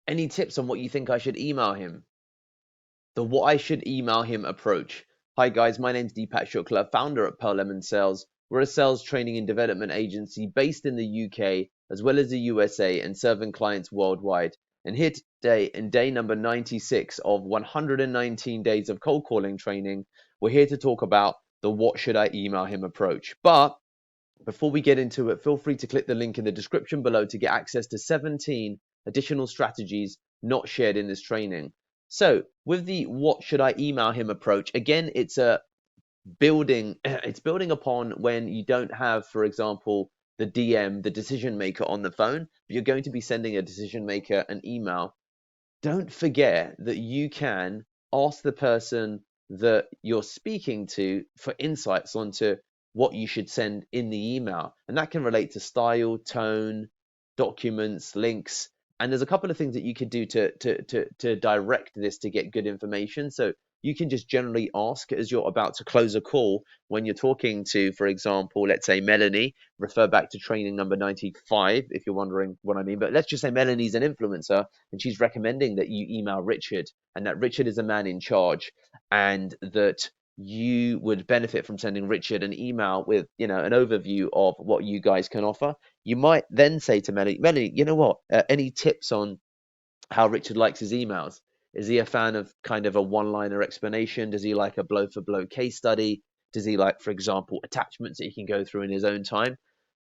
Any tips on what you think I should email him? The what I should email him approach. Hi guys, my name's Deepak Shukla, founder at Pearl+Lemon+Sales. We're a sales training and development agency based in the UK as well as the USA and serving clients worldwide. And here today in day number 96 of 119 days of cold calling training, we're here to talk about the what should I email him approach. But before we get into it, feel free to click the link in the description below to get access to 17 additional strategies not shared in this training. So with the what should I email him approach, again, it's a building, it's building upon when you don't have, for example, the DM, the decision maker on the phone, but you're going to be sending a decision maker an email. Don't forget that you can ask the person that you're speaking to for insights onto what you should send in the email. And that can relate to style, tone, documents, links. And there's a couple of things that you could do to direct this to get good information. So you can just generally ask as you're about to close a call when you're talking to, for example, let's say Melanie, refer back to training number 95 if you're wondering what I mean. But let's just say Melanie's an influencer and she's recommending that you email Richard and that Richard is a man in charge and that you would benefit from sending Richard an email with, an overview of what you guys can offer. You might then say to Melanie, you know what? Any tips on how Richard likes his emails? Is he a fan of kind of a one-liner explanation? Does he like a blow-for-blow case study? Does he like, for example, attachments that he can go through in his own time?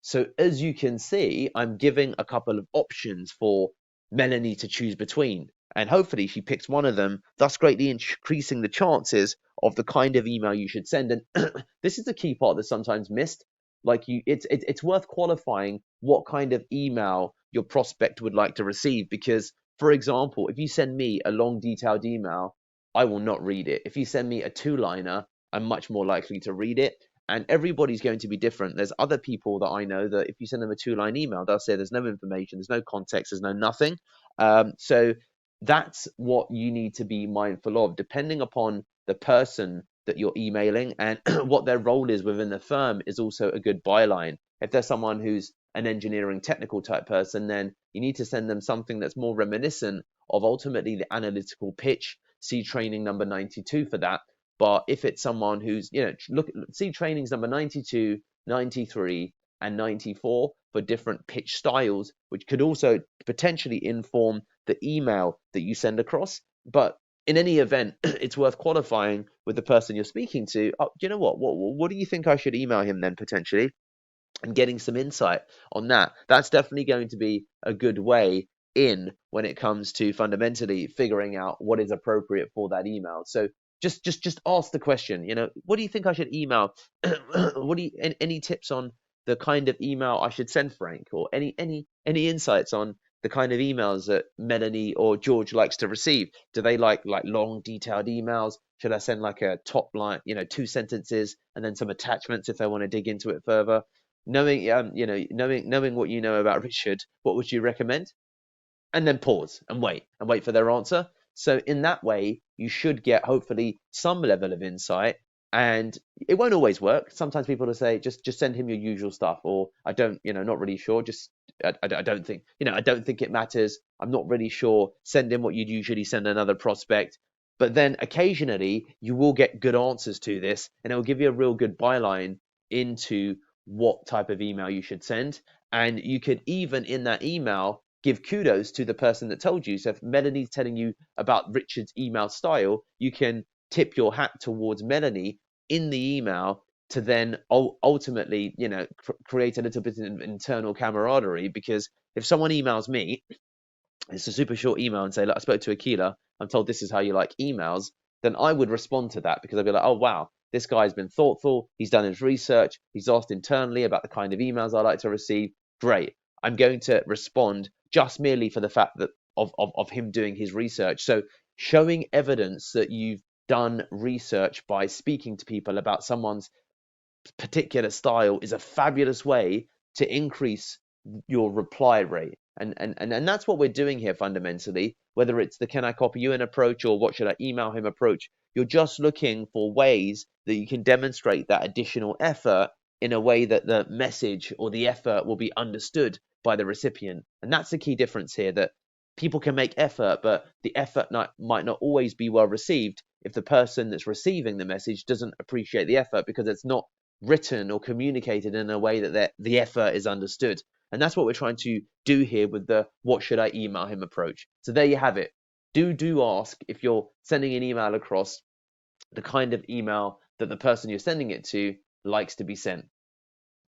So as you can see, I'm giving a couple of options for Melanie to choose between. And hopefully she picks one of them, thus greatly increasing the chances of the kind of email you should send. And this is the key part that's sometimes missed. It's worth qualifying what kind of email your prospect would like to receive. Because, for example, if you send me a long, detailed email, I will not read it. If you send me a two-liner, I'm much more likely to read it. And everybody's going to be different. There's other people that I know that if you send them a two-line email, they'll say there's no information, there's no context, there's no nothing. So that's what you need to be mindful of, depending upon the person that you're emailing and what their role is within the firm is also a good byline. If there's someone who's an engineering technical type person, then you need to send them something that's more reminiscent of ultimately the analytical pitch. See training number 92 for that. But if it's someone who's, see trainings number 92, 93, and 94 for different pitch styles, which could also potentially inform the email that you send across. But in any event, it's worth qualifying with the person you're speaking to. Oh, do you know what? What do you think I should email him then potentially? And getting some insight on that. That's definitely going to be a good way in when it comes to fundamentally figuring out what is appropriate for that email. So just ask the question, what do you think I should email? Any tips on the kind of email I should send, Frank, or any insights on the kind of emails that Melanie or George likes to receive? Do they like long detailed emails? Should I send like a top line, two sentences and then some attachments if they want to dig into it further? Knowing what you know about Richard, what would you recommend? And then pause and wait for their answer. So in that way, you should get hopefully some level of insight. And it won't always work. Sometimes people will say, just send him your usual stuff, or I don't, not really sure. I don't think, I don't think it matters. I'm not really sure. Send him what you'd usually send another prospect. But then occasionally you will get good answers to this, and it will give you a real good byline into what type of email you should send. And you could even in that email give kudos to the person that told you. So if Melanie's telling you about Richard's email style, you can tip your hat towards Melanie in the email to then ultimately, create a little bit of internal camaraderie. Because if someone emails me, it's a super short email and say, look, I spoke to Akila, I'm told this is how you like emails, then I would respond to that because I'd be like, oh, wow, this guy's been thoughtful. He's done his research. He's asked internally about the kind of emails I like to receive. Great. I'm going to respond just merely for the fact that of him doing his research. So showing evidence that you've done research by speaking to people about someone's particular style is a fabulous way to increase your reply rate. And that's what we're doing here fundamentally, whether it's the can I copy you an approach or what should I email him approach. You're just looking for ways that you can demonstrate that additional effort in a way that the message or the effort will be understood by the recipient. And that's the key difference here, that people can make effort, but the effort might not always be well received if the person that's receiving the message doesn't appreciate the effort, because it's not written or communicated in a way that the effort is understood. And that's what we're trying to do here with the what should I email him approach. So there you have it. Do ask, if you're sending an email across, the kind of email that the person you're sending it to likes to be sent.